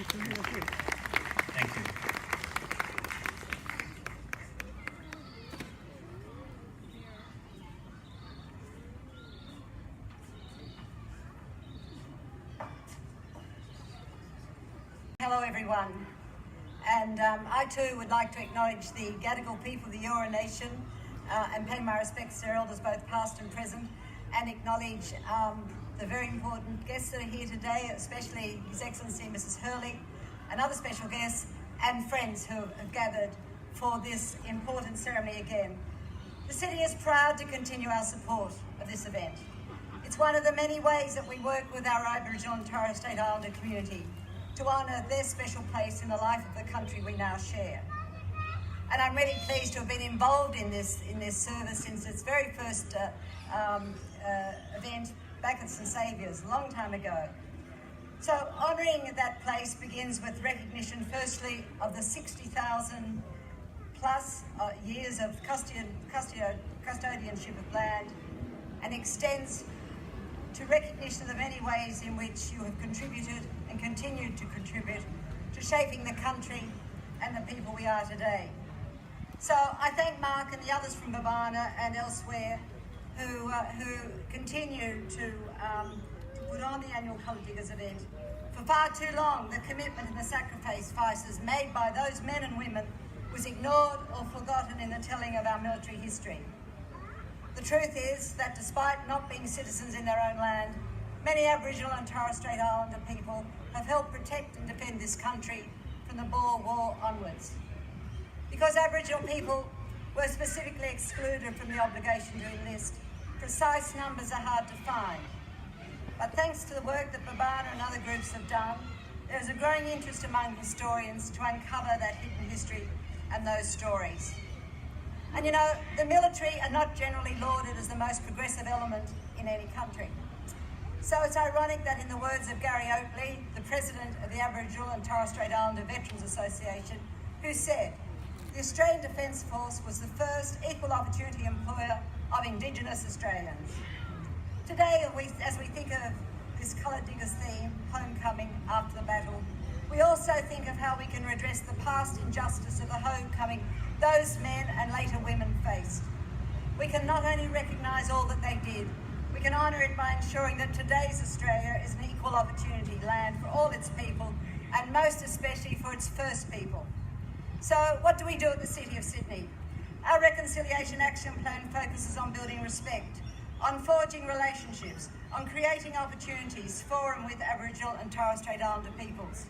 Thank you. Hello everyone, and I too would like to acknowledge the Gadigal people of the Eora Nation and pay my respects to their elders both past and present, and acknowledge the very important guests that are here today, especially His Excellency Mrs Hurley and other special guests and friends who have gathered for this important ceremony again. The city is proud to continue our support of this event. It's one of the many ways that we work with our Aboriginal and Torres Strait Islander community to honour their special place in the life of the country we now share. And I'm really pleased to have been involved in this service since its very first event back at St Saviour's a long time ago. So honouring that place begins with recognition firstly of the 60,000 plus years of custodianship of land, and extends to recognition of the many ways in which you have contributed and continued to contribute to shaping the country and the people we are today. So I thank Mark and the others from Babana and elsewhere who continue to put on the annual Colour Diggers event. For far too long, the commitment and the sacrifices made by those men and women was ignored or forgotten in the telling of our military history. The truth is that despite not being citizens in their own land, many Aboriginal and Torres Strait Islander people have helped protect and defend this country from the Boer War onwards. Because Aboriginal people were specifically excluded from the obligation to enlist, precise numbers are hard to find. But thanks to the work that Babana and other groups have done, there is a growing interest among historians to uncover that hidden history and those stories. And you know, the military are not generally lauded as the most progressive element in any country. So it's ironic that in the words of Gary Oakley, the president of the Aboriginal and Torres Strait Islander Veterans Association, who said, the Australian Defence Force was the first equal opportunity employer of Indigenous Australians. Today, as we think of this Colour Diggers theme, homecoming after the battle, we also think of how we can redress the past injustice of the homecoming those men and later women faced. We can not only recognise all that they did, we can honour it by ensuring that today's Australia is an equal opportunity land for all its people, and most especially for its first people. So what do we do at the City of Sydney? Our Reconciliation Action Plan focuses on building respect, on forging relationships, on creating opportunities for and with Aboriginal and Torres Strait Islander peoples.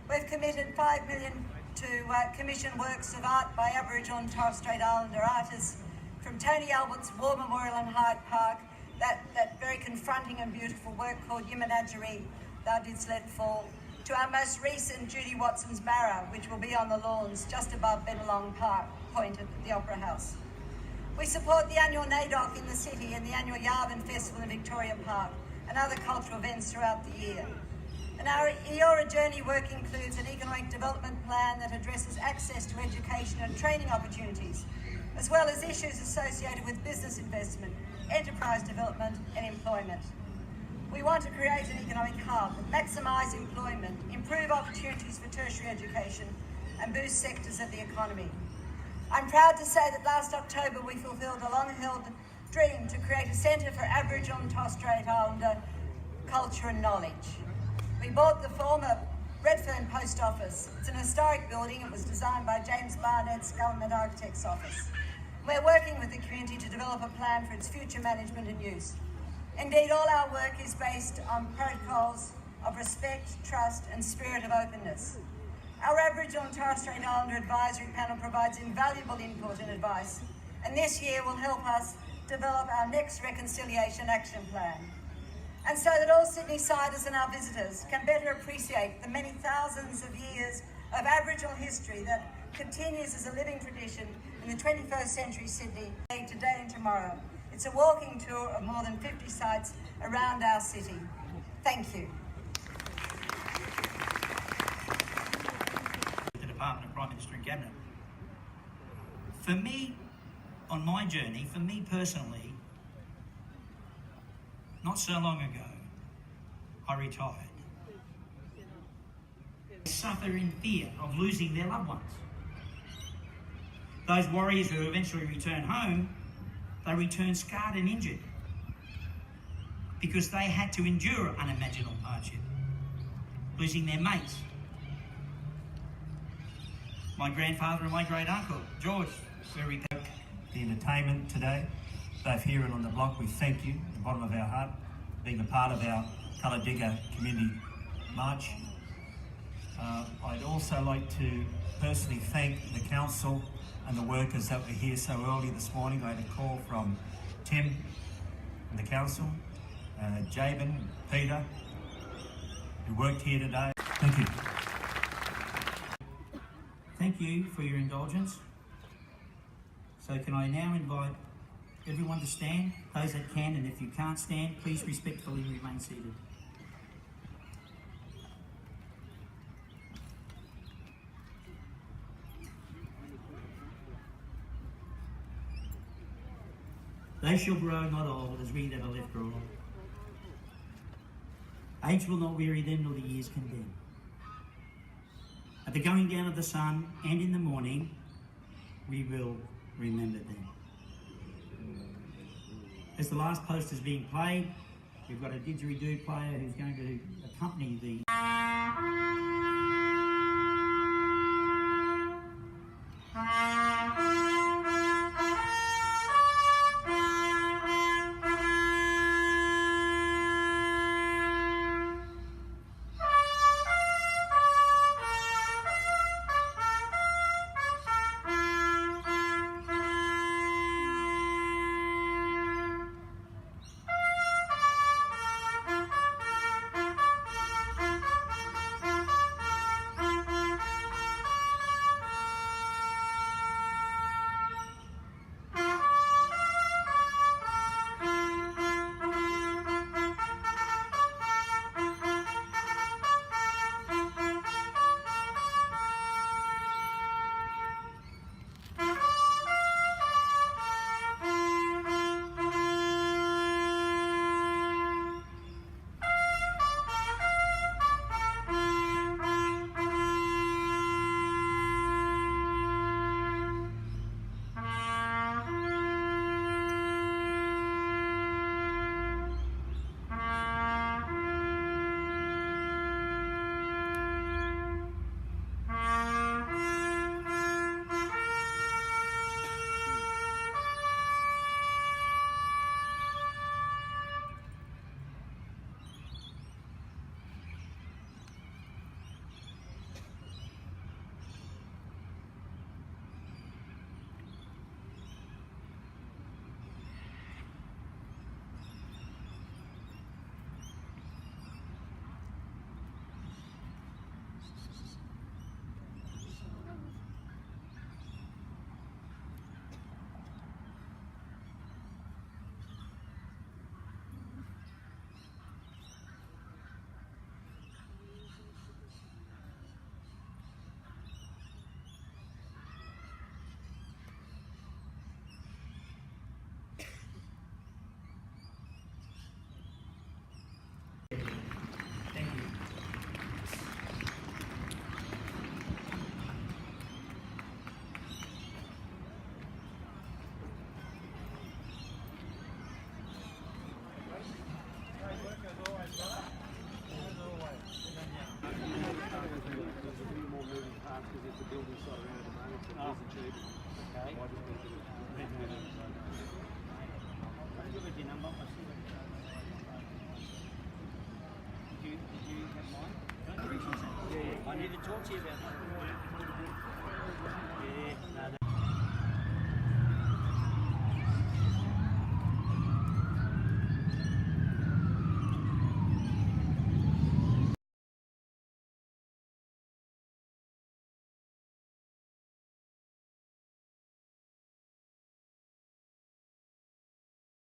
We've committed $5 million to commission works of art by Aboriginal and Torres Strait Islander artists, from Tony Albert's War Memorial in Hyde Park, that very confronting and beautiful work called Yimanagiri, Thou Didst Let Fall, to our most recent Judy Watson's Marra, which will be on the lawns just above Bennelong Park Point at the Opera House. We support the annual NAIDOC in the city and the annual Yarvin Festival in Victoria Park and other cultural events throughout the year. And our Eora Journey work includes an economic development plan that addresses access to education and training opportunities, as well as issues associated with business investment, enterprise development and employment. We want to create an economic hub, maximise employment, improve opportunities for tertiary education and boost sectors of the economy. I'm proud to say that last October we fulfilled a long-held dream to create a centre for Aboriginal and Torres Strait Islander culture and knowledge. We bought the former Redfern Post Office. It's an historic building. It was designed by James Barnett's Government Architects Office. We're working with the community to develop a plan for its future management and use. Indeed, all our work is based on protocols of respect, trust and spirit of openness. Our Aboriginal and Torres Strait Islander Advisory Panel provides invaluable input and advice, and this year will help us develop our next Reconciliation Action Plan. And so that all Sydney-siders and our visitors can better appreciate the many thousands of years of Aboriginal history that continues as a living tradition in the 21st century Sydney, today and tomorrow. It's a walking tour of more than 50 sites around our city. Thank you. The Department of Prime Minister and Cabinet. For me, on my journey, for me personally, not so long ago, I retired. suffer in fear of losing their loved ones. Those warriors who eventually return home, they return scarred and injured because they had to endure unimaginable hardship, losing their mates. My grandfather and my great uncle, George, very the entertainment today, both here and on the block. We thank you at the bottom of our heart, being a part of our Colour Digger Community March. I'd also like to personally thank the council and the workers that were here so early this morning. I had a call from Tim and the council, Jabin, Peter, who worked here today. Thank you. Thank you for your indulgence. So can I now invite everyone to stand, those that can, and if you can't stand, please respectfully remain seated. They shall grow not old, as we that are left grow. Age will not weary them, nor the years condemn. At the going down of the sun and in the morning, we will remember them. As the last post is being played, we've got a didgeridoo player who's going to accompany the... I need to talk to you about that. Yeah, no,